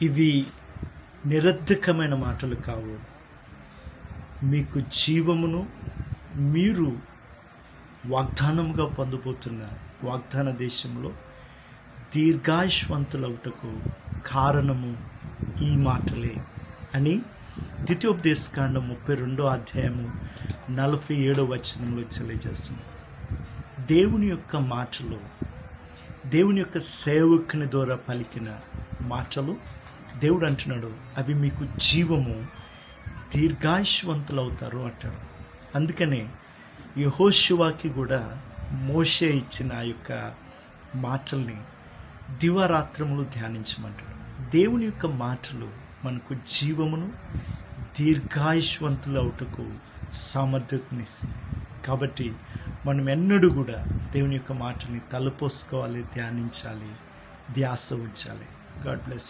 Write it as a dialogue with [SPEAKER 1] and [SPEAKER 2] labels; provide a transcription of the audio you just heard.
[SPEAKER 1] ఇవి నిరర్ధకమైన మాటలు కావు. మీకు జీవమును మీరు వాగ్దానముగా పొందబోతున్న వాగ్దాన దేశంలో దీర్ఘాయుష్వంతులవుటకు కారణము ఈ మాటలే అని ద్వితీయోపదేశకాండం 32వ అధ్యాయము 47వ వచనంలో తెలియజేస్తుంది. దేవుని యొక్క మాటలు, దేవుని యొక్క సేవకుని ద్వారా పలికిన మాటలు దేవుడు అంటున్నాడు, అవి మీకు జీవము, దీర్ఘాయుష్వంతులు అవుతారు అంటాడు. అందుకనే యెహోషువకి కూడా మోషే ఇచ్చిన ఆ యొక్క మాటల్ని దివారాత్రములు ధ్యానించమంటాడు. దేవుని యొక్క మాటలు మనకు జీవమును, దీర్ఘాయుష్వంతులు అవుటకు సామర్థ్యతనిస్తుంది. కాబట్టి మనం ఎన్నడూ కూడా దేవుని యొక్క మాటని తలపోసుకోవాలి, ధ్యానించాలి, ధ్యాస ఉంచాలి. God bless.